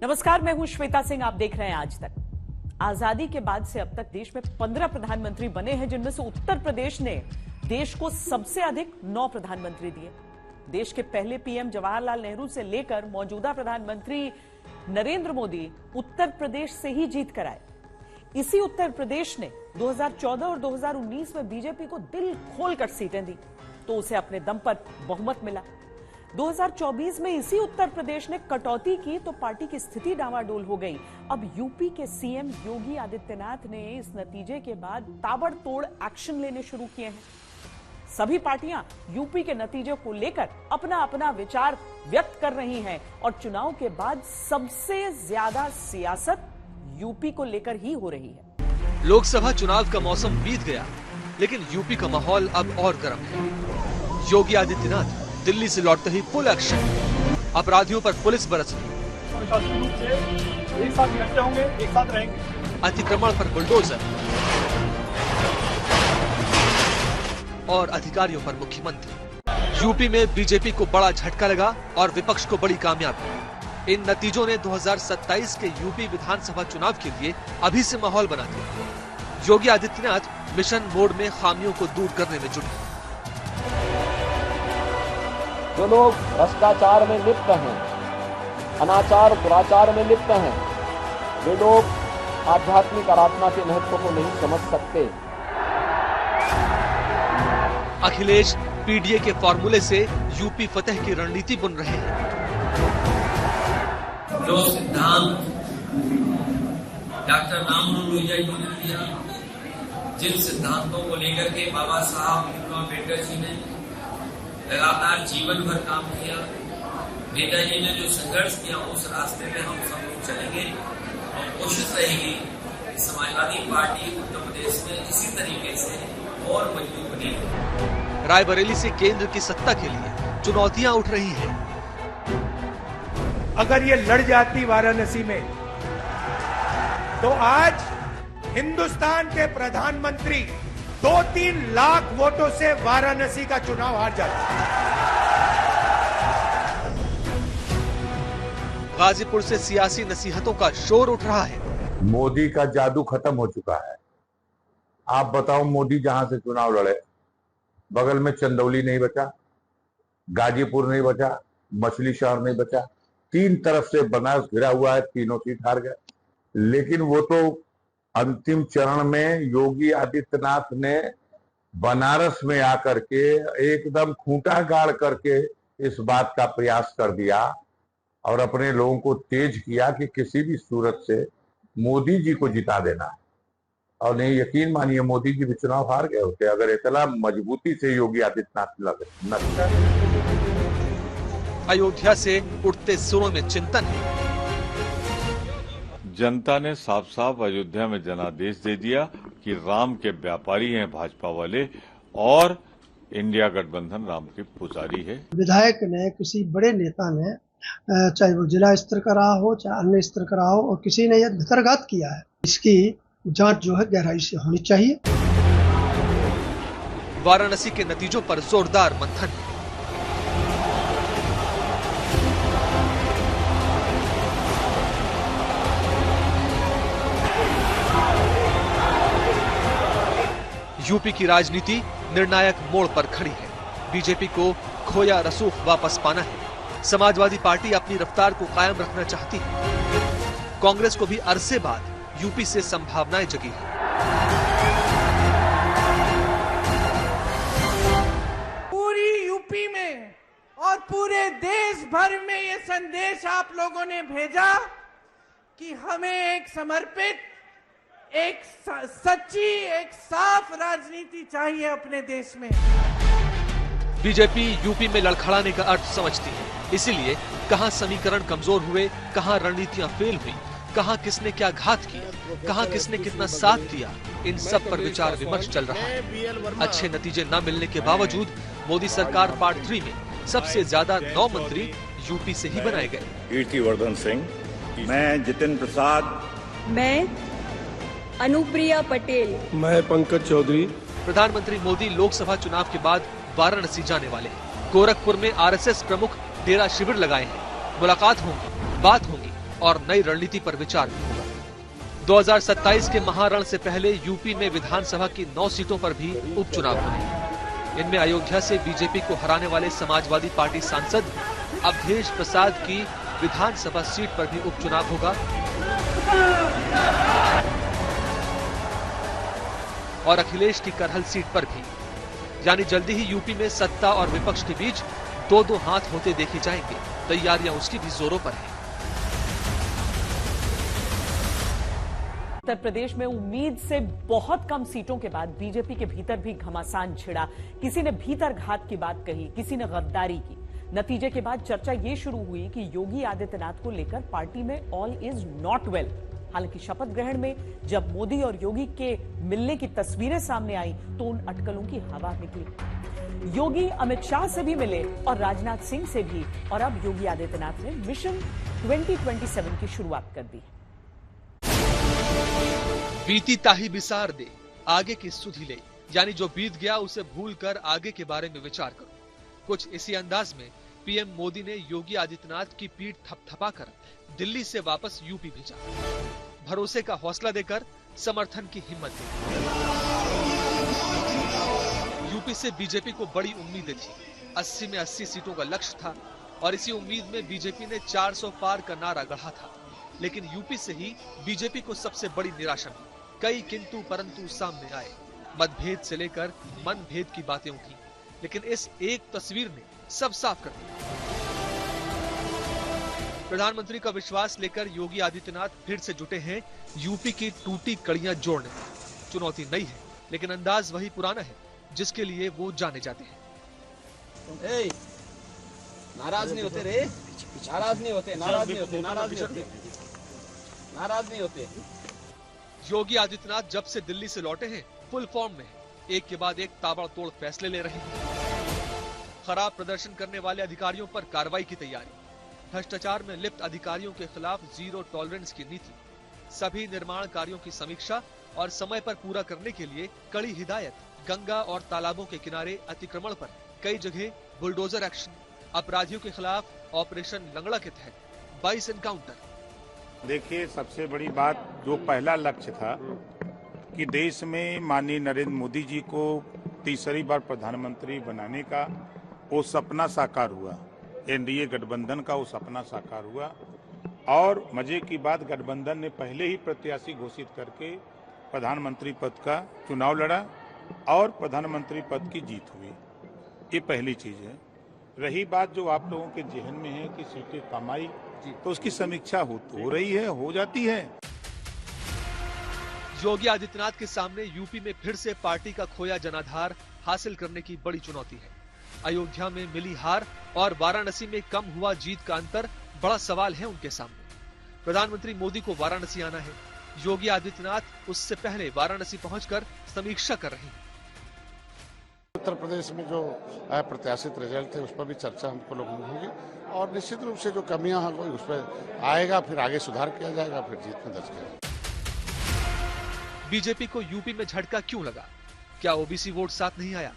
नमस्कार, मैं हूं श्वेता सिंह। आप देख रहे हैं आज तक। आजादी के बाद से अब तक देश में 15 प्रधानमंत्री बने हैं, जिनमें से उत्तर प्रदेश ने देश को सबसे अधिक 9 प्रधानमंत्री दिए। देश के पहले पीएम जवाहरलाल नेहरू से लेकर मौजूदा प्रधानमंत्री नरेंद्र मोदी उत्तर प्रदेश से ही जीत कर आए। इसी उत्तर प्रदेश ने 2014 और 2019 में बीजेपी को दिल खोलकर सीटें दी, तो उसे अपने दम पर बहुमत मिला। 2024 में इसी उत्तर प्रदेश ने कटौती की तो पार्टी की स्थिति डावाडोल हो गई। अब यूपी के सीएम योगी आदित्यनाथ ने इस नतीजे के बाद ताबड़तोड़ एक्शन लेने शुरू किए हैं। सभी पार्टियां यूपी के नतीजे को लेकर अपना अपना विचार व्यक्त कर रही हैं और चुनाव के बाद सबसे ज्यादा सियासत यूपी को लेकर ही हो रही है। लोकसभा चुनाव का मौसम बीत गया, लेकिन यूपी का माहौल अब और गर्म है। योगी आदित्यनाथ दिल्ली से लौटते ही फुल एक्शन, अपराधियों पर पुलिस बरस रही, एक साथ इकट्ठे होंगे, एक साथ रहेंगे। अतिक्रमण पर बुलडोजर और अधिकारियों पर मुख्यमंत्री। यूपी में बीजेपी को बड़ा झटका लगा और विपक्ष को बड़ी कामयाबी। इन नतीजों ने 2027 के यूपी विधानसभा चुनाव के लिए अभी से माहौल बना दिया। योगी आदित्यनाथ मिशन मोड में खामियों को दूर करने में जुटे। जो लोग भ्रष्टाचार में लिप्त हैं, अनाचार दुराचार में लिप्त हैं, वे लोग आध्यात्मिक आराधना के महत्व को नहीं समझ सकते। अखिलेश पीडीए के फॉर्मूले से यूपी फतेह की रणनीति बुन रहे हैं। जो सिद्धांत डॉक्टर राममनोहर लोहिया जी ने दिया, जिन सिद्धांतों को लेकर के बाबा साहब भीमराव अम्बेडकर जी ने लगातार जीवन भर काम किया, नेताजी ने जो संघर्ष किया, उस रास्ते में हम सब लोग चलेंगे और कोशिश रहेगी कि समाजवादी पार्टी उत्तर प्रदेश में इसी तरीके से और मजबूत बनेगी। रायबरेली से केंद्र की सत्ता के लिए चुनौतियां उठ रही हैं। अगर ये लड़ जाती वाराणसी में, तो आज हिंदुस्तान के प्रधानमंत्री 2-3 लाख वोटों से वाराणसी का चुनाव हार जाते। गाजीपुर से सियासी नसीहतों का शोर उठ रहा है। मोदी का जादू खत्म हो चुका है। आप बताओ, मोदी जहां से चुनाव लड़े, बगल में चंदौली नहीं बचा, गाजीपुर नहीं बचा, मछली शहर नहीं बचा, 3 तरफ से बनारस घिरा हुआ है, तीनों सीट हार गए। लेकिन वो तो अंतिम चरण में योगी आदित्यनाथ ने बनारस में आकर के एकदम खूंटा गाड़ करके इस बात का प्रयास कर दिया और अपने लोगों को तेज किया कि किसी भी सूरत से मोदी जी को जिता देना। और नहीं, यकीन मानिए, मोदी जी भी चुनाव हार गए होते अगर इतना मजबूती से योगी आदित्यनाथ लगे। अयोध्या से उठते सुरों में चिंतन है। जनता ने साफ साफ अयोध्या में जनादेश दे दिया कि राम के व्यापारी हैं भाजपा वाले और इंडिया गठबंधन राम के पुजारी है। विधायक ने, किसी बड़े नेता ने, चाहे वो जिला स्तर का रहा हो चाहे अन्य स्तर का रहा हो, और किसी ने यह भितरघात किया है, इसकी जांच जो है गहराई से होनी चाहिए। वाराणसी के नतीजों पर जोरदार मंथन। यूपी की राजनीति निर्णायक मोड़ पर खड़ी है। बीजेपी को खोया रसूख वापस पाना है। समाजवादी पार्टी अपनी रफ्तार को कायम रखना चाहती है। कांग्रेस को भी अरसे बाद यूपी से संभावनाएं जगी है। पूरी यूपी में और पूरे देश भर में ये संदेश आप लोगों ने भेजा कि हमें एक समर्पित, एक सच्ची, एक साफ राजनीति चाहिए अपने देश में। बीजेपी यूपी में लड़खड़ाने का अर्थ समझती है, इसीलिए कहां समीकरण कमजोर हुए, कहां रणनीतियां फेल हुई, कहां किसने क्या घात किया, कहां किसने कितना साथ दिया, इन सब पर विचार विमर्श चल रहा है। अच्छे नतीजे न मिलने के बावजूद मोदी सरकार पार्ट 3 में सबसे ज्यादा 9 मंत्री यूपी से ही बनाए गए। कीर्तिवर्धन सिंह, मैं जितेंद्र प्रसाद, मैं अनुप्रिया पटेल, मैं पंकज चौधरी। प्रधानमंत्री मोदी लोकसभा चुनाव के बाद वाराणसी जाने वाले हैं। गोरखपुर में आरएसएस प्रमुख डेरा शिविर लगाए हैं। मुलाकात होगी, बात होगी, और नई रणनीति पर विचार भी होगा। 2027 के महारण से पहले यूपी में विधानसभा की 9 सीटों पर भी उपचुनाव होने। इनमें अयोध्या से बीजेपी को हराने वाले समाजवादी पार्टी सांसद अवधेश प्रसाद की विधानसभा सीट पर भी उपचुनाव होगा और अखिलेश की करहल सीट पर भी। यानी जल्दी ही यूपी में सत्ता और विपक्ष के बीच दो हाथ होते देखे जाएंगे। तैयारियां उसकी भी जोरों पर हैं। उत्तर प्रदेश में उम्मीद से बहुत कम सीटों के बाद बीजेपी के भीतर भी घमासान छिड़ा। किसी ने भीतर घात की बात कही, किसी ने गद्दारी की। नतीजे के बाद चर्चा ये शुरू हुई कि योगी आदित्यनाथ को लेकर पार्टी में ऑल इज नॉट वेल। हालांकि शपथ ग्रहण में जब मोदी और योगी के मिलने की तस्वीरें सामने आई तो उन अटकलों की हवा निकली। योगी अमित शाह से भी मिले और राजनाथ सिंह से भी, और अब योगी आदित्यनाथ ने मिशन 2027 की शुरुआत कर दी। बीती ताही बिसार दे, आगे की सुधि ले, यानी जो बीत गया उसे भूलकर आगे के बारे में विचार करो। कुछ इसी अंदाज में पीएम मोदी ने योगी आदित्यनाथ की पीठ थपथपाकर दिल्ली से वापस यूपी भेजा। भरोसे का हौसला देकर, समर्थन की हिम्मत दी। यूपी से बीजेपी को बड़ी उम्मीदें थी। 80 में 80 सीटों का लक्ष्य था और इसी उम्मीद में बीजेपी ने 400 पार का नारा गढ़ा था। लेकिन यूपी से ही बीजेपी को सबसे बड़ी निराशा मिली। कई किंतु परंतु सामने आए। मतभेद से लेकर मनभेद की बातें उठी, लेकिन इस एक तस्वीर ने सब साफ कर दिया। प्रधानमंत्री का विश्वास लेकर योगी आदित्यनाथ फिर से जुटे हैं यूपी की टूटी कड़ियां जोड़ने। चुनौती नई है, लेकिन अंदाज वही पुराना है जिसके लिए वो जाने जाते हैं। नाराज नहीं होते रे, नाराज नहीं होते, नाराज नहीं होते, नाराज नहीं होते, नाराज नहीं होते। योगी आदित्यनाथ जब से दिल्ली से लौटे हैं फुल फॉर्म में हैं। एक के बाद एक ताबड़तोड़ फैसले ले रहे हैं। खराब प्रदर्शन करने वाले अधिकारियों पर कार्रवाई की तैयारी, भ्रष्टाचार में लिप्त अधिकारियों के खिलाफ जीरो टॉलरेंस की नीति, सभी निर्माण कार्यों की समीक्षा और समय पर पूरा करने के लिए कड़ी हिदायत। गंगा और तालाबों के किनारे अतिक्रमण पर कई जगह बुलडोजर एक्शन, अपराधियों के खिलाफ ऑपरेशन लंगड़ा के तहत 22 एनकाउंटर। देखिए, सबसे बड़ी बात जो पहला लक्ष्य था कि देश में माननीय नरेंद्र मोदी जी को तीसरी बार प्रधानमंत्री बनाने का वो सपना साकार हुआ। एनडीए गठबंधन का वो सपना साकार हुआ और मजे की बात, गठबंधन ने पहले ही प्रत्याशी घोषित करके प्रधानमंत्री पद का चुनाव लड़ा और प्रधानमंत्री पद की जीत हुई। ये पहली चीज है। रही बात जो आप लोगों के जहन में है कि सीटें कम आई, तो उसकी समीक्षा हो रही है, हो जाती है। योगी आदित्यनाथ के सामने यूपी में फिर से पार्टी का खोया जनाधार हासिल करने की बड़ी चुनौती है। अयोध्या में मिली हार और वाराणसी में कम हुआ जीत का अंतर बड़ा सवाल है उनके सामने। प्रधानमंत्री मोदी को वाराणसी आना है। योगी आदित्यनाथ उससे पहले वाराणसी पहुंचकर समीक्षा कर रहे हैं। उत्तर प्रदेश में जो प्रत्याशित रिजल्ट थे उस पर भी चर्चा हमको लोगों में होगी और निश्चित रूप से जो कमियां हैं उस पर आएगा, फिर आगे सुधार किया जाएगा, फिर जीत में दर्ज किया जाएगा। बीजेपी को यूपी में झटका क्यों लगा? क्या ओबीसी वोट साथ नहीं आया?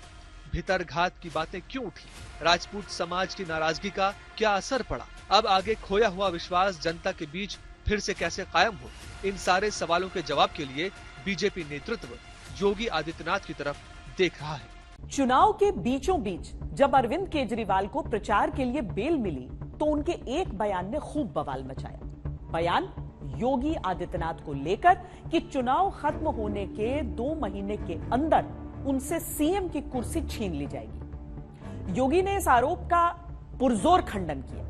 भीतर घात की बातें क्यों उठी? राजपूत समाज की नाराजगी का क्या असर पड़ा? अब आगे खोया हुआ विश्वास जनता के बीच फिर से कैसे कायम हो? इन सारे सवालों के जवाब के लिए बीजेपी नेतृत्व योगी आदित्यनाथ की तरफ देख रहा है। चुनाव के बीचों बीच जब अरविंद केजरीवाल को प्रचार के लिए बेल मिली तो उनके एक बयान ने खूब बवाल मचाया। बयान योगी आदित्यनाथ को लेकर कि चुनाव खत्म होने के 2 महीने के अंदर उनसे सीएम की कुर्सी छीन ली जाएगी। योगी ने इस आरोप का पुरजोर खंडन किया।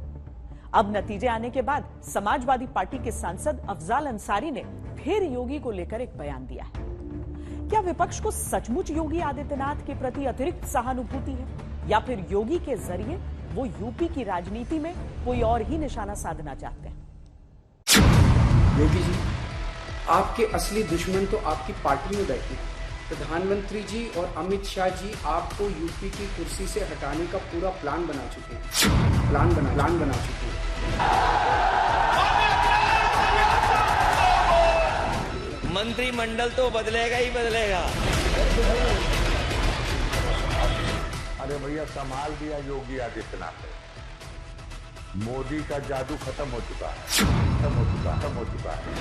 अब नतीजे आने के बाद समाजवादी पार्टी के सांसद अफजाल अंसारी ने फिर योगी को लेकर एक बयान दिया है। क्या विपक्ष को सचमुच योगी आदित्यनाथ के प्रति अतिरिक्त सहानुभूति है या फिर योगी के जरिए वो यूपी की राजनीति में कोई और ही निशाना साधना चाहते हैं? योगी जी, आपके असली दुश्मन तो आपकी पार्टी में बैठे हैं। प्रधानमंत्री जी और अमित शाह जी आपको यूपी की कुर्सी से हटाने का पूरा प्लान बना चुके हैं। प्लान बना चुके हैं। मंत्रिमंडल तो बदलेगा ही बदलेगा। अरे भैया, संभाल दिया योगी आदित्यनाथ। मोदी का जादू खत्म हो चुका है। खत्म हो चुका है।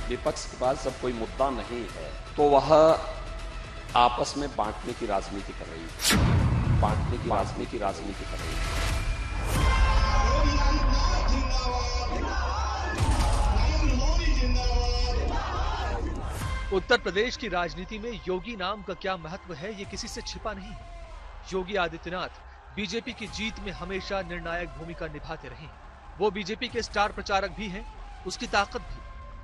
विपक्ष के पास जब कोई मुद्दा नहीं है तो वह आपस में बांटने की राजनीति कर रही है, बांटने की राजनीति कर रही है। उत्तर प्रदेश की राजनीति में योगी नाम का क्या महत्व है, ये किसी से छिपा नहीं है। योगी आदित्यनाथ बीजेपी की जीत में हमेशा निर्णायक भूमिका निभाते रहे हैं। वो बीजेपी के स्टार प्रचारक भी हैं, उसकी ताकत भी।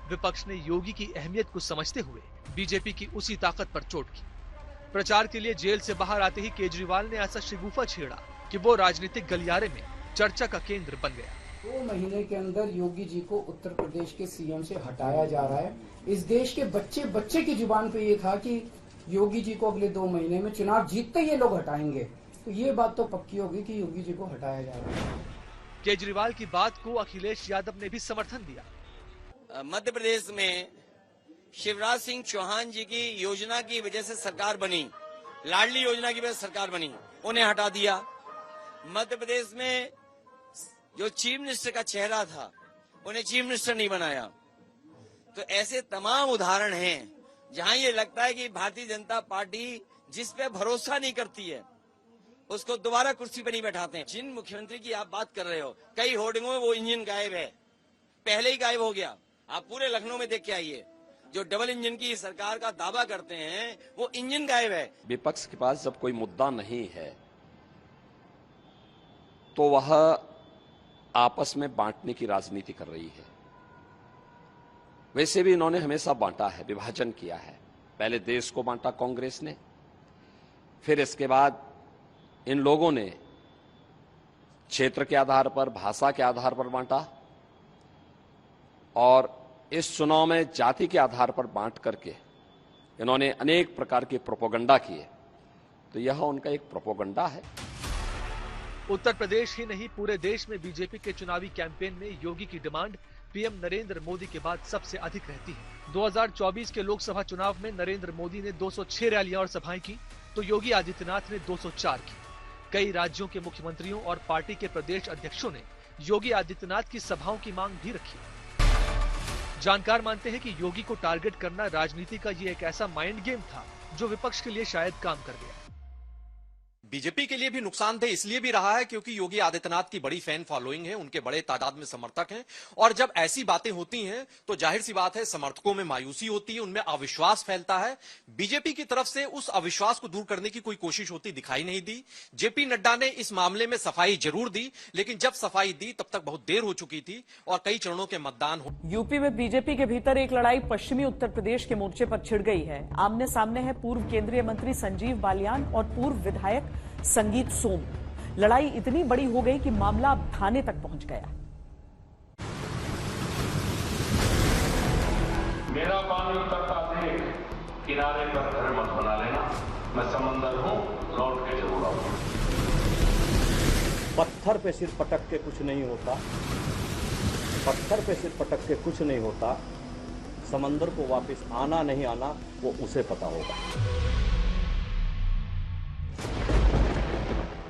विपक्ष ने योगी की अहमियत को समझते हुए बीजेपी की उसी ताकत पर चोट की। प्रचार के लिए जेल से बाहर आते ही केजरीवाल ने ऐसा शिगुफा छेड़ा कि वो राजनीतिक गलियारे में चर्चा का केंद्र बन गया। 2 महीने के अंदर योगी जी को उत्तर प्रदेश के सीएम से हटाया जा रहा है। इस देश के बच्चे की जुबान पे ये था कि योगी जी को अगले 2 महीने में चुनाव जीतते ही ये लोग हटाएंगे, तो ये बात तो पक्की होगी कि योगी जी को हटाया जा रहा है। केजरीवाल की बात को अखिलेश यादव ने भी समर्थन दिया। मध्य प्रदेश में शिवराज सिंह चौहान जी की योजना की वजह से सरकार बनी, लाडली योजना की वजह से सरकार बनी, उन्हें हटा दिया। मध्य प्रदेश में जो चीफ मिनिस्टर का चेहरा था उन्हें चीफ मिनिस्टर नहीं बनाया। तो ऐसे तमाम उदाहरण हैं जहां ये लगता है कि भारतीय जनता पार्टी जिस पे भरोसा नहीं करती है उसको दोबारा कुर्सी पर नहीं बैठाते हैं। जिन मुख्यमंत्री की आप बात कर रहे हो, कई होर्डिंगों में वो इंजन गायब है, पहले ही गायब हो गया। आप पूरे लखनऊ में देख के आइए, जो डबल इंजन की सरकार का दावा करते हैं वो इंजन गायब है। विपक्ष के पास जब कोई मुद्दा नहीं है तो वह आपस में बांटने की राजनीति कर रही है। वैसे भी इन्होंने हमेशा बांटा है, विभाजन किया है। पहले देश को बांटा कांग्रेस ने, फिर इसके बाद इन लोगों ने क्षेत्र के आधार पर, भाषा के आधार पर बांटा, और इस चुनाव में जाति के आधार पर बांट करके इन्होंने अनेक प्रकार के प्रोपोगंडा किए। तो यह उनका एक प्रोपोगंडा है। उत्तर प्रदेश ही नहीं, पूरे देश में बीजेपी के चुनावी कैंपेन में योगी की डिमांड पीएम नरेंद्र मोदी के बाद सबसे अधिक रहती है। 2024 के लोकसभा चुनाव में नरेंद्र मोदी ने 206 रैलियां और सभाएं की, तो योगी आदित्यनाथ ने 204 की। कई राज्यों के मुख्यमंत्रियों और पार्टी के प्रदेश अध्यक्षों ने योगी आदित्यनाथ की सभाओं की मांग भी रखी। जानकार मानते हैं कि योगी को टारगेट करना राजनीति का ये एक ऐसा माइंड गेम था जो विपक्ष के लिए शायद काम कर गया। बीजेपी के लिए भी नुकसानदेह इसलिए भी रहा है क्योंकि योगी आदित्यनाथ की बड़ी फैन फॉलोइंग है, उनके बड़े तादाद में समर्थक हैं, और जब ऐसी बातें होती हैं तो जाहिर सी बात है समर्थकों में मायूसी होती है, उनमें अविश्वास फैलता है। बीजेपी की तरफ से उस अविश्वास को दूर करने की कोई कोशिश होती दिखाई नहीं दी। जेपी नड्डा ने इस मामले में सफाई जरूर दी, लेकिन जब सफाई दी तब तक बहुत देर हो चुकी थी और कई चरणों के मतदान हो। यूपी में बीजेपी के भीतर एक लड़ाई पश्चिमी उत्तर प्रदेश के मोर्चे पर छिड़ गई है। आमने सामने है पूर्व केंद्रीय मंत्री संजीव बालियान और पूर्व विधायक संगीत सोम। लड़ाई इतनी बड़ी हो गई कि मामला अब थाने तक पहुंच गया। मेरा पानी उतरता देख किनारे पर घर मत बना लेना, मैं समंदर हूं, लौट के जरूर आऊंगा। पत्थर पे सिर पटक के कुछ नहीं होता, पत्थर पे सिर पटक के कुछ नहीं होता। समंदर को वापस आना नहीं आना वो उसे पता होगा।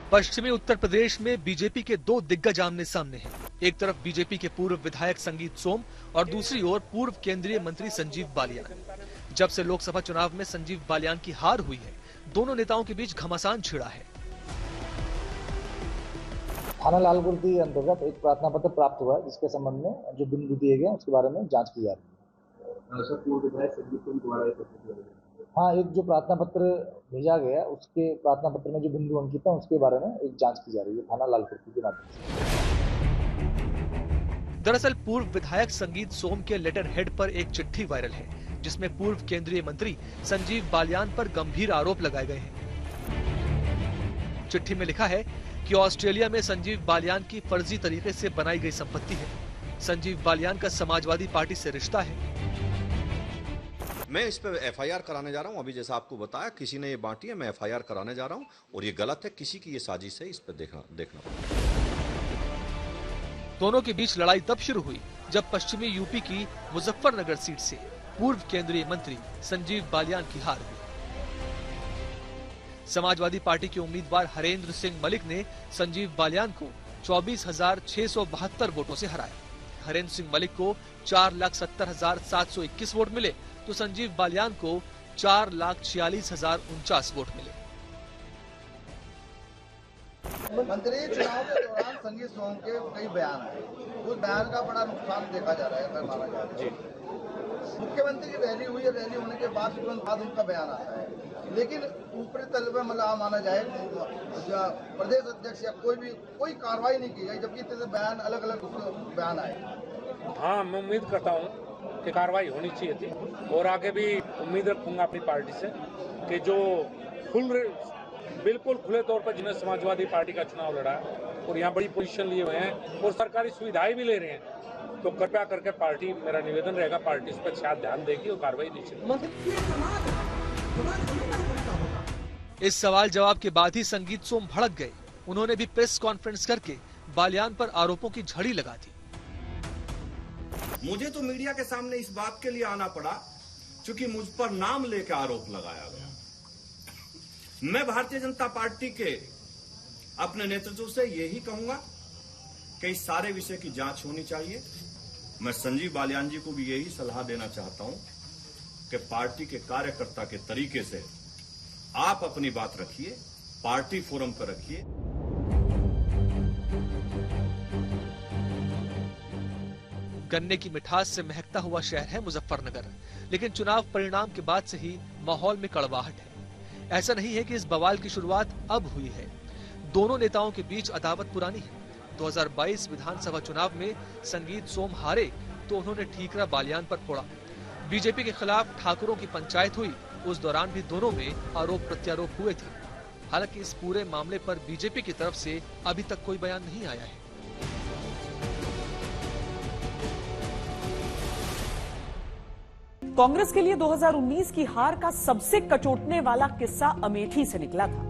पश्चिमी उत्तर प्रदेश में बीजेपी के 2 दिग्गज आमने सामने हैं। एक तरफ बीजेपी के पूर्व विधायक संगीत सोम और दूसरी ओर पूर्व केंद्रीय मंत्री संजीव बालियान। जब से लोकसभा चुनाव में संजीव बालियान की हार हुई है, दोनों नेताओं के बीच घमासान छिड़ा है। थाना लालगुर्दी अंतर्गत एक प्रार्थना पत्र प्राप्त हुआ है जिसके संबंध में जो बिंदु दिए गए उसके बारे में जांच की जा रही है। हाँ, एक जो प्रार्थना पत्र भेजा गया उसके प्रार्थना पत्र में जो बिंदु अंकित है उसके बारे में एक जांच की जा रही है थाना लालगुर्दी के माध्यम से। दरअसल पूर्व विधायक संगीत सोम के लेटर हेड पर एक चिट्ठी वायरल है जिसमें पूर्व केंद्रीय मंत्री संजीव बालियान पर गंभीर आरोप लगाए गए हैं। चिट्ठी में लिखा है कि ऑस्ट्रेलिया में संजीव बालियान की फर्जी तरीके से बनाई गई संपत्ति है। संजीव बालियान का समाजवादी पार्टी से रिश्ता है। मैं इस पर एफआईआर कराने जा रहा हूं। अभी जैसा आपको बताया किसी ने ये बांटी है, मैं एफआईआर कराने जा रहा हूं और ये गलत है, किसी की ये साजिश है, इस पर देखना। दोनों के बीच लड़ाई तब शुरू हुई जब पश्चिमी यूपी की मुजफ्फरनगर सीट से पूर्व केंद्रीय मंत्री संजीव बालियान की हार हुई। समाजवादी पार्टी के उम्मीदवार हरेंद्र सिंह मलिक ने संजीव बालियान को 24,672 वोटों से हराया। हरेंद्र सिंह मलिक को 4,70,721 वोट मिले तो संजीव बालियान को 4,46,049 वोट मिले। मंत्री चुनाव के दौरान संजीव सोम के कई बयान आए, उस बयान का बड़ा नुकसान देखा जा रहा है, अगर माना जा रहा है। मुख्यमंत्री की रैली हुई है, रैली होने के बाद तुरंत बाद उनका बयान आता है, लेकिन ऊपरी तल पे मतलब माना जाए प्रदेश अध्यक्ष या कोई कार्रवाई नहीं की गई, जबकि इतने बयान अलग अलग बयान आए। हाँ, मैं उम्मीद करता हूँ कि कार्रवाई होनी चाहिए थी और आगे भी उम्मीद रखूंगा अपनी पार्टी से कि जो बिल्कुल खुले तौर पर जिन्हें समाजवादी पार्टी का चुनाव लड़ा और यहाँ बड़ी पोजीशन लिए हुए हैं और सरकारी सुविधाएं भी ले रहे हैं, तो कृपया करके पार्टी, मेरा निवेदन रहेगा, पार्टी इस पर शायद ध्यान देगी और कार्रवाई निश्चित। इस सवाल जवाब के बाद ही संगीत सोम भड़क गए। उन्होंने भी प्रेस कॉन्फ्रेंस करके बालियान पर आरोपों की झड़ी लगा दी। मुझे तो मीडिया के सामने इस बात के लिए आना पड़ा क्योंकि मुझ पर नाम लेकर आरोप लगाया गया। मैं भारतीय जनता पार्टी के अपने नेतृत्व से यही कहूंगा कि इस सारे विषय की जांच होनी चाहिए। मैं संजीव बालियान जी को भी यही सलाह देना चाहता हूं कि पार्टी के कार्यकर्ता के तरीके से आप अपनी बात रखिए, पार्टी फोरम पर रखिए। गन्ने की मिठास से महकता हुआ शहर है मुजफ्फरनगर, लेकिन चुनाव परिणाम के बाद से ही माहौल में कड़वाहट है। ऐसा नहीं है कि इस बवाल की शुरुआत अब हुई है। दोनों नेताओं के बीच अदावत पुरानी है। 2022 विधानसभा चुनाव में संगीत सोम हारे तो उन्होंने ठीकरा बालियान पर फोड़ा। बीजेपी के खिलाफ ठाकुरों की पंचायत हुई, उस दौरान भी दोनों में आरोप प्रत्यारोप हुए थे। हालांकि इस पूरे मामले पर बीजेपी की तरफ से अभी तक कोई बयान नहीं आया है। कांग्रेस के लिए 2019 की हार का सबसे कचोटने वाला किस्सा अमेठी से निकला था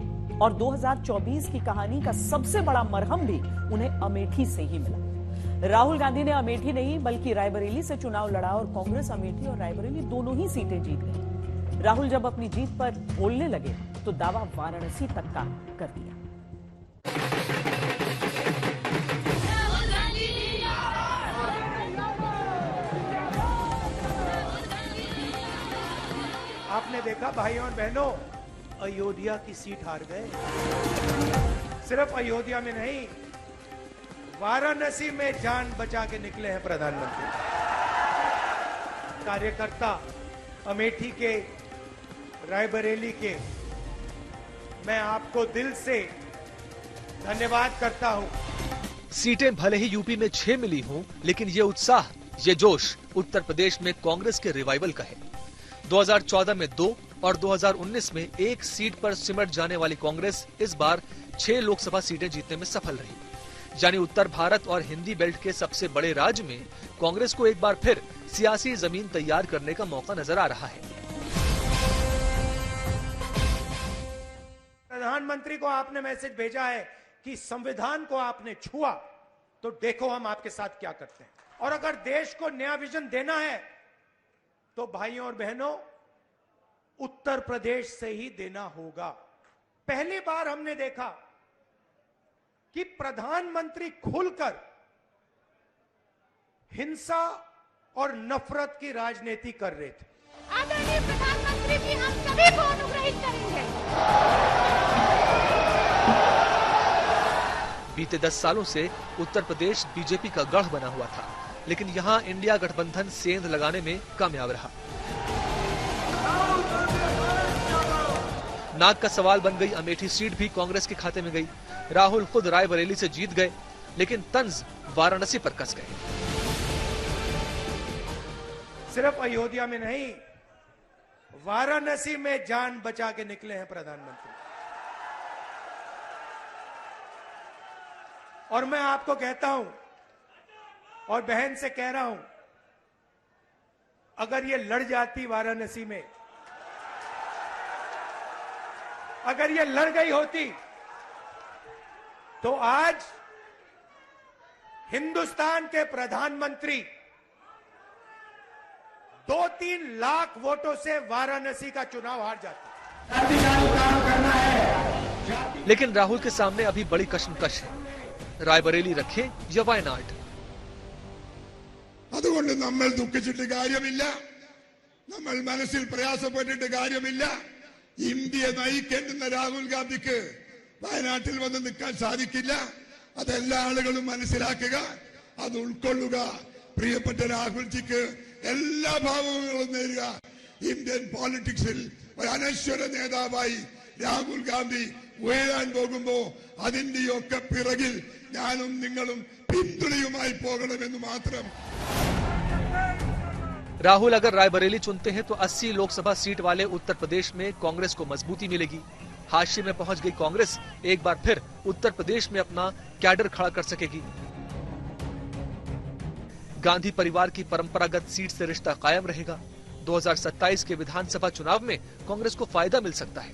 और 2024 की कहानी का सबसे बड़ा मरहम भी उन्हें अमेठी से ही मिला। राहुल गांधी ने अमेठी नहीं बल्कि रायबरेली से चुनाव लड़ा और कांग्रेस अमेठी और रायबरेली दोनों ही सीटें जीत गई। राहुल जब अपनी जीत पर बोलने लगे तो दावा वाराणसी तक का कर दिया। आपने देखा भाइयों और बहनों, अयोध्या की सीट हार गए। सिर्फ अयोध्या में नहीं, वाराणसी में जान बचा के निकले हैं प्रधानमंत्री। कार्यकर्ता अमेठी के, रायबरेली के, मैं आपको दिल से धन्यवाद करता हूं। सीटें भले ही यूपी में 6 मिली हों, लेकिन ये उत्साह, ये जोश उत्तर प्रदेश में कांग्रेस के रिवाइवल का है। 2014 में 2 और 2019 में 1 सीट पर सिमट जाने वाली कांग्रेस इस बार 6 लोकसभा सीटें जीतने में सफल रही। यानी उत्तर भारत और हिंदी बेल्ट के सबसे बड़े राज्य में कांग्रेस को एक बार फिर सियासी जमीन तैयार करने का मौका नजर आ रहा है। प्रधानमंत्री को आपने मैसेज भेजा है कि संविधान को आपने छुआ तो देखो हम आपके साथ क्या करते हैं। और अगर देश को नया विजन देना है तो भाइयों और बहनों, उत्तर प्रदेश से ही देना होगा। पहली बार हमने देखा कि प्रधानमंत्री खुलकर हिंसा और नफरत की राजनीति कर रहे थे। आदरणीय प्रधानमंत्री जी, हम सभी को अनुग्रहित करेंगे। बीते 10 सालों से उत्तर प्रदेश बीजेपी का गढ़ बना हुआ था, लेकिन यहाँ इंडिया गठबंधन सेंध लगाने में कामयाब रहा। नाक का सवाल बन गई अमेठी सीट भी कांग्रेस के खाते में गई। राहुल खुद रायबरेली से जीत गए, लेकिन तंज वाराणसी पर कस गए। सिर्फ अयोध्या में नहीं, वाराणसी में जान बचा के निकले हैं प्रधानमंत्री। और मैं आपको कहता हूं और बहन से कह रहा हूं, अगर ये लड़ जाती वाराणसी में, अगर ये लड़ गई होती तो आज हिंदुस्तान के प्रधानमंत्री 2-3 लाख वोटों से वाराणसी का चुनाव हार जाते। लेकिन राहुल के सामने अभी बड़ी कशमकश है। रायबरेली रखें या वायनाड। അതുകൊണ്ട് നമ്മൾ ദുഃഖിച്ചിട്ട് കാര്യമില്ല, നമ്മൾ മനസ്സിൽ പ്രയാസപ്പെട്ടിട്ട് കാര്യമില്ല. ഇന്ത്യയെ നയിക്കേണ്ടുന്ന രാഹുൽ ഗാന്ധിക്ക് വയനാട്ടിൽ വന്ന് നിൽക്കാൻ സാധിക്കില്ല. അതെല്ലാ ആളുകളും മനസ്സിലാക്കുക, അത് ഉൾക്കൊള്ളുക. പ്രിയപ്പെട്ട രാഹുൽജിക്ക് എല്ലാ ഭാവങ്ങളും നേരുക. ഇന്ത്യൻ പോളിറ്റിക്സിൽ ഒരു അനശ്വര നേതാവായി രാഹുൽ ഗാന്ധി ഉയരാൻ പോകുമ്പോ അതിന്റെയൊക്കെ പിറകിൽ ഞാനും നിങ്ങളും പിന്തുണയുമായി പോകണമെന്ന് മാത്രം. राहुल अगर रायबरेली चुनते हैं तो 80 लोकसभा सीट वाले उत्तर प्रदेश में कांग्रेस को मजबूती मिलेगी। हाशिए में पहुंच गई कांग्रेस एक बार फिर उत्तर प्रदेश में अपना कैडर खड़ा कर सकेगी। गांधी परिवार की परंपरागत सीट से रिश्ता कायम रहेगा। 2027 के विधानसभा चुनाव में कांग्रेस को फायदा मिल सकता है।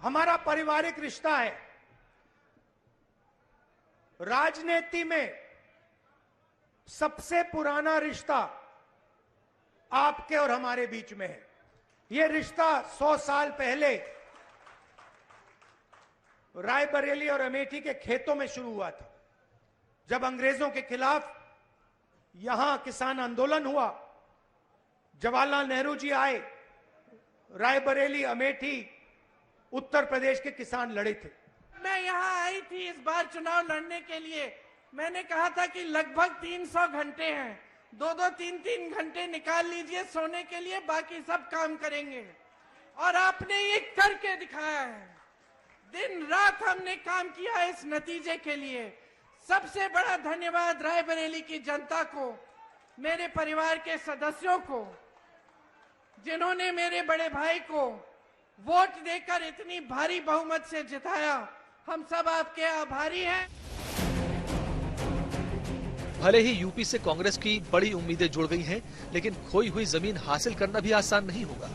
हमारा पारिवारिक रिश्ता है। राजनीति में सबसे पुराना रिश्ता आपके और हमारे बीच में है। यह रिश्ता 100 साल पहले रायबरेली और अमेठी के खेतों में शुरू हुआ था। जब अंग्रेजों के खिलाफ यहां किसान आंदोलन हुआ, जवाहरलाल नेहरू जी आए, रायबरेली अमेठी उत्तर प्रदेश के किसान लड़े थे। मैं यहाँ आई थी इस बार चुनाव लड़ने के लिए। मैंने कहा था कि लगभग 300 घंटे हैं, 2-2, 3-3 घंटे निकाल लीजिए सोने के लिए, बाकी सब काम करेंगे। और आपने ये करके दिखाया है। दिन रात हमने काम किया इस नतीजे के लिए। सबसे बड़ा धन्यवाद रायबरेली की जनता को, मेरे परिवार के सदस्यों को, जिन्होंने मेरे बड़े भाई को वोट देकर इतनी भारी बहुमत से जिताया। हम सब आपके आभारी हैं। भले ही यूपी से कांग्रेस की बड़ी उम्मीदें जुड़ गई हैं, लेकिन खोई हुई जमीन हासिल करना भी आसान नहीं होगा।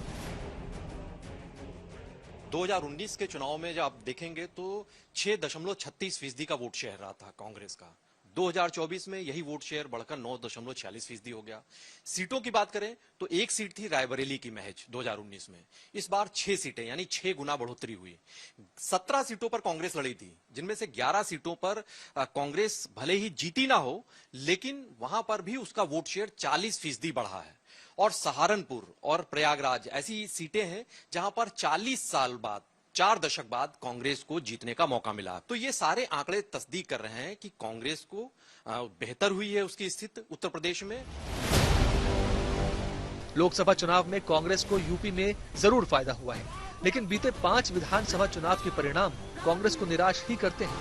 2019 के चुनाव में जब आप देखेंगे तो 6.36% का वोट शेयर रहा था कांग्रेस का। 2024 में यही वोट शेयर बढ़कर 9.46% हो गया। सीटों की बात करें तो एक सीट थी रायबरेली की महज 2019 में, इस बार 6 सीटें यानी 6 गुना बढ़ोतरी हुई। 17 सीटों पर कांग्रेस लड़ी थी, जिनमें से 11 सीटों पर कांग्रेस भले ही जीती ना हो, लेकिन वहां पर भी उसका वोट शेयर 40% बढ़ा है। और सहारनपुर और प्रयागराज ऐसी सीटें हैं जहां पर 40 साल बाद, 4 दशक बाद कांग्रेस को जीतने का मौका मिला। तो ये सारे आंकड़े तस्दीक कर रहे हैं कि कांग्रेस को बेहतर हुई है उसकी स्थिति उत्तर प्रदेश में। लोकसभा चुनाव में कांग्रेस को यूपी में जरूर फायदा हुआ है, लेकिन बीते 5 विधानसभा चुनाव के परिणाम कांग्रेस को निराश ही करते हैं।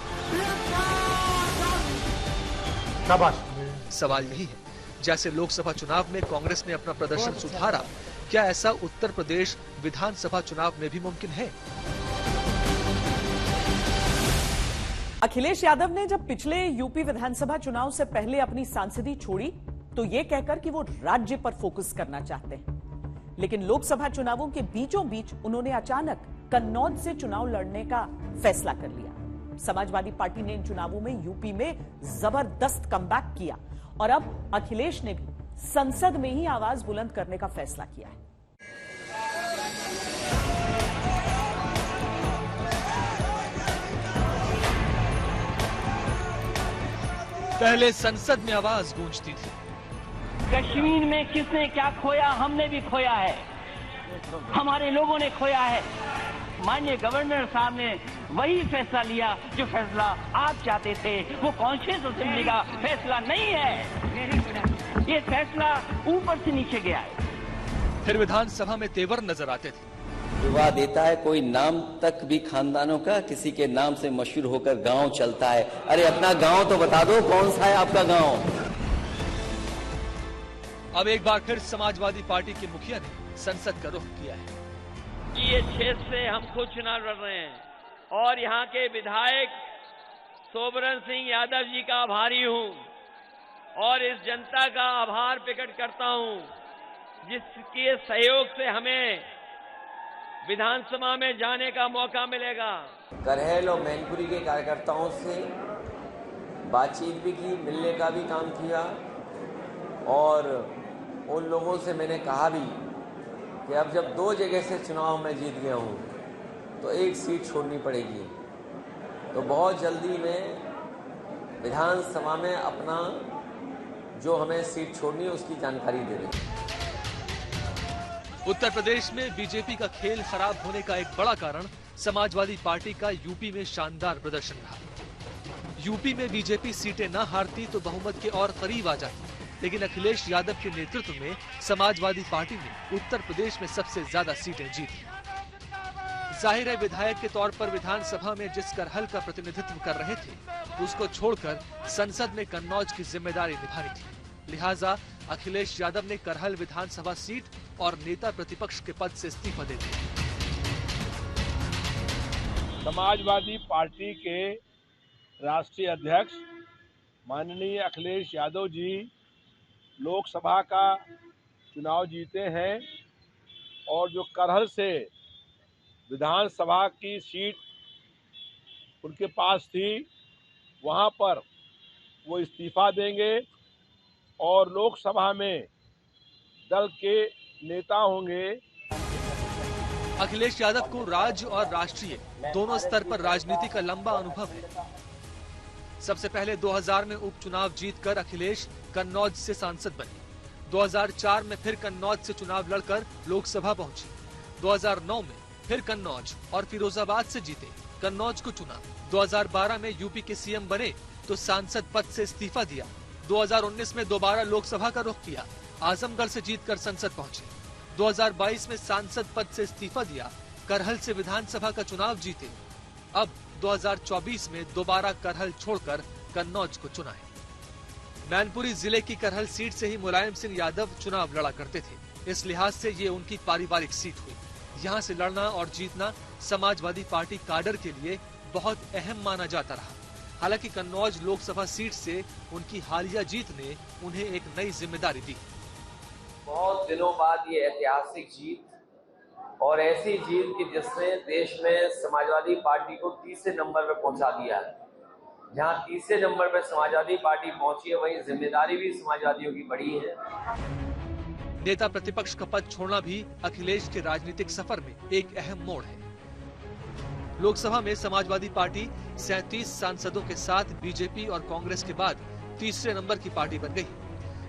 सवाल यही है, जैसे लोकसभा चुनाव में कांग्रेस ने अपना प्रदर्शन सुधारा, क्या ऐसा उत्तर प्रदेश विधानसभा चुनाव में भी मुमकिन है? अखिलेश यादव ने जब पिछले यूपी विधानसभा चुनाव से पहले अपनी सांसदी छोड़ी तो ये कहकर कि वो राज्य पर फोकस करना चाहते हैं, लेकिन लोकसभा चुनावों के बीचों बीच उन्होंने अचानक कन्नौज से चुनाव लड़ने का फैसला कर लिया। समाजवादी पार्टी ने इन चुनावों में यूपी में जबरदस्त कमबैक किया और अब अखिलेश ने भी संसद में ही आवाज बुलंद करने का फैसला किया है। पहले संसद में आवाज गूंजती थी, कश्मीर में किसने क्या खोया, हमने भी खोया है, हमारे लोगों ने खोया है। माननीय गवर्नर साहब ने वही फैसला लिया जो फैसला आप चाहते थे। वो कॉन्शियस असेंबली का फैसला नहीं है, ये फैसला ऊपर से नीचे गया है। फिर विधानसभा में तेवर नजर आते थे। विवाह देता है कोई नाम तक भी खानदानों का, किसी के नाम से मशहूर होकर गांव चलता है। अरे अपना गांव तो बता दो, कौन सा है आपका गांव? अब एक बार फिर समाजवादी पार्टी के मुखिया ने संसद का रुख किया है। ये क्षेत्र से हम खुद चुनाव लड़ रहे हैं और यहाँ के विधायक सोबरन सिंह यादव जी का आभारी हूँ और इस जनता का आभार प्रकट करता हूँ जिसके सहयोग से हमें विधानसभा में जाने का मौका मिलेगा। करहल और मैनपुरी के कार्यकर्ताओं से बातचीत भी की, मिलने का भी काम किया और उन लोगों से मैंने कहा भी कि अब जब 2 जगह से चुनाव में जीत गया हूँ तो एक सीट छोड़नी पड़ेगी। तो बहुत जल्दी मैं विधानसभा में अपना जो हमें सीट छोड़नी है उसकी जानकारी दे रहे हैं। उत्तर प्रदेश में बीजेपी का खेल खराब होने का एक बड़ा कारण समाजवादी पार्टी का यूपी में शानदार प्रदर्शन रहा। यूपी में बीजेपी सीटें न हारती तो बहुमत के और करीब आ जाती, लेकिन अखिलेश यादव के नेतृत्व में समाजवादी पार्टी ने उत्तर प्रदेश में सबसे ज्यादा सीटें जीती। जाहिर है विधायक के तौर पर विधानसभा में जिस करहल का प्रतिनिधित्व कर रहे थे उसको छोड़कर संसद में कन्नौज की जिम्मेदारी निभानी थी। लिहाजा अखिलेश यादव ने करहल विधानसभा सीट और नेता प्रतिपक्ष के पद से इस्तीफा दे दिया। समाजवादी पार्टी के राष्ट्रीय अध्यक्ष माननीय अखिलेश यादव जी लोकसभा का चुनाव जीते हैं और जो करहल से विधानसभा की सीट उनके पास थी वहां पर वो इस्तीफा देंगे और लोकसभा में दल के नेता होंगे। अखिलेश यादव को राज्य और राष्ट्रीय दोनों स्तर पर राजनीति का लंबा अनुभव है। सबसे पहले 2000 में उपचुनाव जीतकर अखिलेश कन्नौज से सांसद बने। 2004 में फिर कन्नौज से चुनाव लड़कर लोकसभा पहुंचे। 2009 में फिर कन्नौज और फिरोजाबाद से जीते, कन्नौज को चुना। 2012 में यूपी के सीएम बने तो सांसद पद से इस्तीफा दिया। 2019 में दोबारा लोकसभा का रुख किया, आजमगढ़ से जीतकर संसद पहुंचे। 2022 में सांसद पद से इस्तीफा दिया, करहल से विधानसभा का चुनाव जीते। अब 2024 में दोबारा करहल छोड़कर कन्नौज को चुना है। मैनपुरी जिले की करहल सीट से ही मुलायम सिंह यादव चुनाव लड़ा करते थे। इस लिहाज से ये उनकी पारिवारिक सीट हुई। यहाँ से लड़ना और जीतना समाजवादी पार्टी काडर के लिए बहुत अहम माना जाता रहा। हालांकि कन्नौज लोकसभा सीट से उनकी हालिया जीत ने उन्हें एक नई जिम्मेदारी दी। बहुत दिनों बाद ये ऐतिहासिक जीत और ऐसी जीत कि जिसने देश में समाजवादी पार्टी को तीसरे नंबर पर पहुंचा दिया है। जहां तीसरे नंबर पर समाजवादी पार्टी पहुंची है वहीं जिम्मेदारी भी समाजवादियों की बड़ी है। नेता प्रतिपक्ष का पद छोड़ना भी अखिलेश के राजनीतिक सफर में एक अहम मोड़ है। लोकसभा में समाजवादी पार्टी 37 सांसदों के साथ बीजेपी और कांग्रेस के बाद तीसरे नंबर की पार्टी बन गई।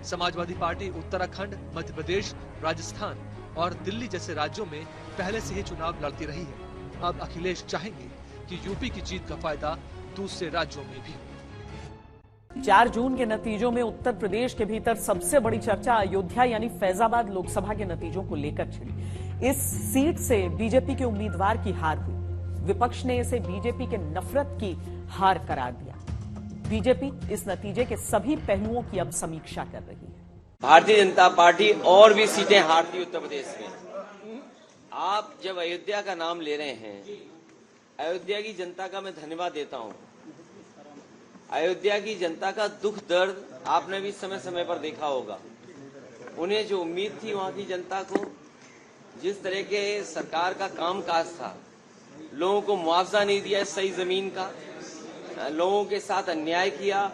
समाजवादी पार्टी उत्तराखंड, मध्य प्रदेश, राजस्थान और दिल्ली जैसे राज्यों में पहले से ही चुनाव लड़ती रही है। अब अखिलेश चाहेंगे कि यूपी की जीत का फायदा दूसरे राज्यों में भी हो। 4 जून के नतीजों में उत्तर प्रदेश के भीतर सबसे बड़ी चर्चा अयोध्या यानी फैजाबाद लोकसभा के नतीजों को लेकर छिड़ी। इस सीट से बीजेपी के उम्मीदवार की हार हुई। विपक्ष ने इसे बीजेपी के नफरत की हार करार दिया। बीजेपी इस नतीजे के सभी पहलुओं की अब समीक्षा कर रही है। भारतीय जनता पार्टी और भी सीटें हारती उत्तर प्रदेश में। आप जब अयोध्या का नाम ले रहे हैं, अयोध्या की जनता का मैं धन्यवाद देता हूं। अयोध्या की जनता का दुख दर्द आपने भी समय समय पर देखा होगा। उन्हें जो उम्मीद थी वहां की जनता को, जिस तरह के सरकार का कामकाज था, लोगों को मुआवजा नहीं दिया सही जमीन का, लोगों के साथ अन्याय किया,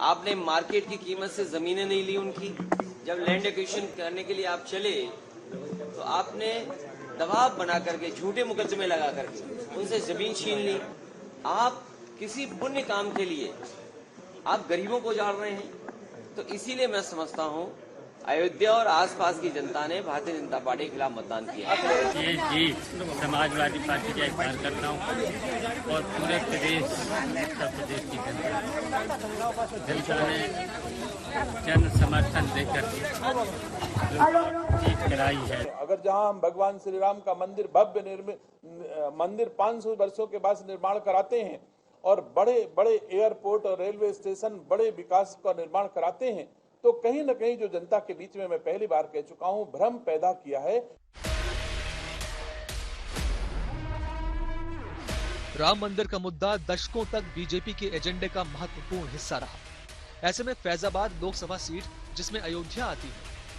आपने मार्केट की कीमत से जमीनें नहीं ली उनकी। जब लैंड एक्विजिशन करने के लिए आप चले तो आपने दबाव बना करके झूठे मुकदमे लगा करके उनसे जमीन छीन ली। आप किसी पुण्य काम के लिए आप गरीबों को जान रहे हैं। तो इसीलिए मैं समझता हूं अयोध्या और आसपास की जनता ने भारतीय जनता पार्टी के खिलाफ मतदान किया। ये जीत समाजवादी पार्टी के कार्यकर्ताओं और पूरे प्रदेश उत्तर प्रदेश की जनता ने जन समर्थन देकर जीत कराई है। अगर जहां हम भगवान श्री राम का मंदिर भव्य मंदिर 500 वर्षों के बाद निर्माण कराते हैं और बड़े बड़े एयरपोर्ट और रेलवे स्टेशन बड़े विकास का निर्माण कराते हैं, तो कहीं न कहीं जो जनता के बीच में मैं पहली बार कह चुका हूं, भ्रम पैदा किया है। राम मंदिर का मुद्दा दशकों तक बीजेपी के एजेंडे का महत्वपूर्ण हिस्सा रहा। ऐसे में फैजाबाद लोकसभा सीट जिसमें अयोध्या आती है,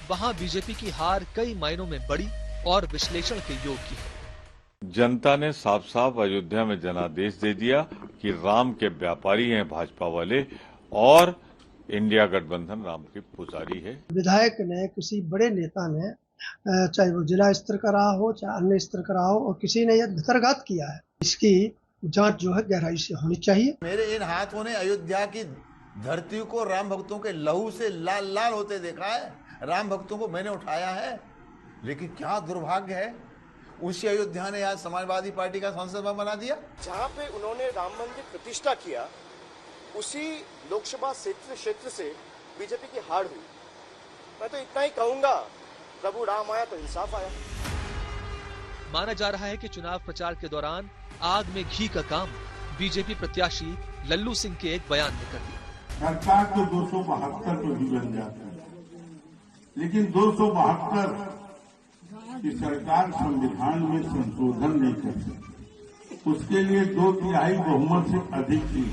वहां बीजेपी की हार कई मायनों में बड़ी और विश्लेषण के योग की है। जनता ने साफ साफ अयोध्या में जनादेश दे दिया कि राम के व्यापारी हैं भाजपा वाले और इंडिया गठबंधन राम की पुजारी है। विधायक ने, किसी बड़े नेता ने, चाहे वो जिला स्तर का रहा हो चाहे अन्य स्तर का रहा हो, और किसी ने यह भितरघात किया है, इसकी जांच जो है गहराई से होनी चाहिए। मेरे इन हाथों ने अयोध्या की धरती को राम भक्तों के लहू से लाल लाल होते देखा है, राम भक्तों को मैंने उठाया है। लेकिन क्या दुर्भाग्य है, उसी अयोध्या ने आज समाजवादी पार्टी का संसद बना दिया। जहां पे उन्होंने राम मंदिर प्रतिष्ठा किया, उसी लोकसभा क्षेत्र से बीजेपी की हार हुई। मैं तो इतना ही कहूंगा, प्रभु राम आया तो इंसाफ आया। माना जा रहा है कि चुनाव प्रचार के दौरान आग में घी का काम बीजेपी प्रत्याशी लल्लू सिंह के एक बयान ने कर दिया। सरकार तो 272 तो भी बन जाता है, लेकिन 272 की सरकार संविधान में संशोधन नहीं कर सकती, उसके लिए 2/3 बहुमत से अधिक थी।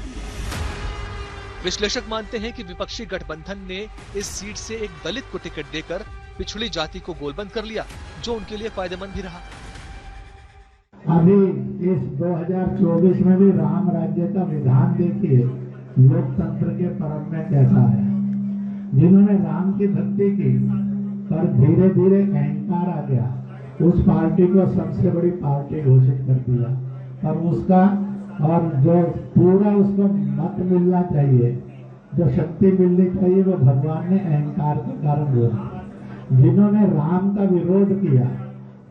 विश्लेषक मानते हैं कि विपक्षी गठबंधन ने इस सीट से एक दलित को टिकट देकर पिछड़ी जाति को गोलबंद कर लिया, जो उनके लिए फायदेमंद भी रहा। अभी इस 2024 में भी राम राज्य का विधान देखिए, लोकतंत्र के परम में कैसा है। जिन्होंने राम की भक्ति की पर धीरे धीरे अहंकार आ गया, उस पार्टी को सबसे बड़ी पार्टी घोषित कर दिया। पर उसका और जो पूरा उसको मत मिलना चाहिए, जो शक्ति मिलनी चाहिए, वो भगवान ने अहंकार के कारण हुआ। जिन्होंने राम का विरोध किया,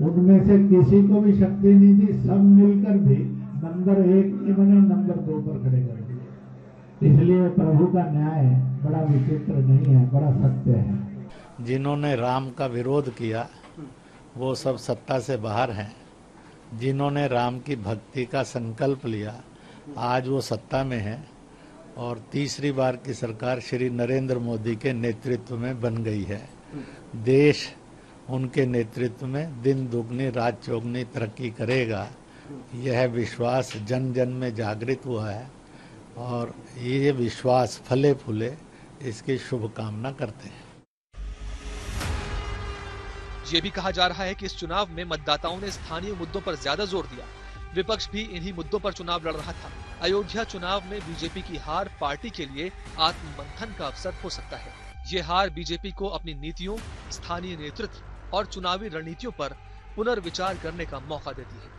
उनमें से किसी को भी शक्ति नहीं दी, सब मिलकर भी नंबर 1 नहीं बने, नंबर 2 पर खड़े कर दिए। इसलिए प्रभु का न्याय बड़ा विचित्र नहीं है, बड़ा सत्य है। जिन्होंने राम का विरोध किया वो सब सत्ता से बाहर हैं। जिन्होंने राम की भक्ति का संकल्प लिया, आज वो सत्ता में है और तीसरी बार की सरकार श्री नरेंद्र मोदी के नेतृत्व में बन गई है। देश उनके नेतृत्व में दिन दुगनी रात चौगनी तरक्की करेगा, यह विश्वास जन जन में जागृत हुआ है और ये विश्वास फले फूले, इसकी शुभकामना करते हैं। ये भी कहा जा रहा है कि इस चुनाव में मतदाताओं ने स्थानीय मुद्दों पर ज्यादा जोर दिया। विपक्ष भी इन्हीं मुद्दों पर चुनाव लड़ रहा था। अयोध्या चुनाव में बीजेपी की हार पार्टी के लिए आत्ममंथन का अवसर हो सकता है। ये हार बीजेपी को अपनी नीतियों, स्थानीय नेतृत्व और चुनावी रणनीतियों पर पुनर्विचार करने का मौका देती है।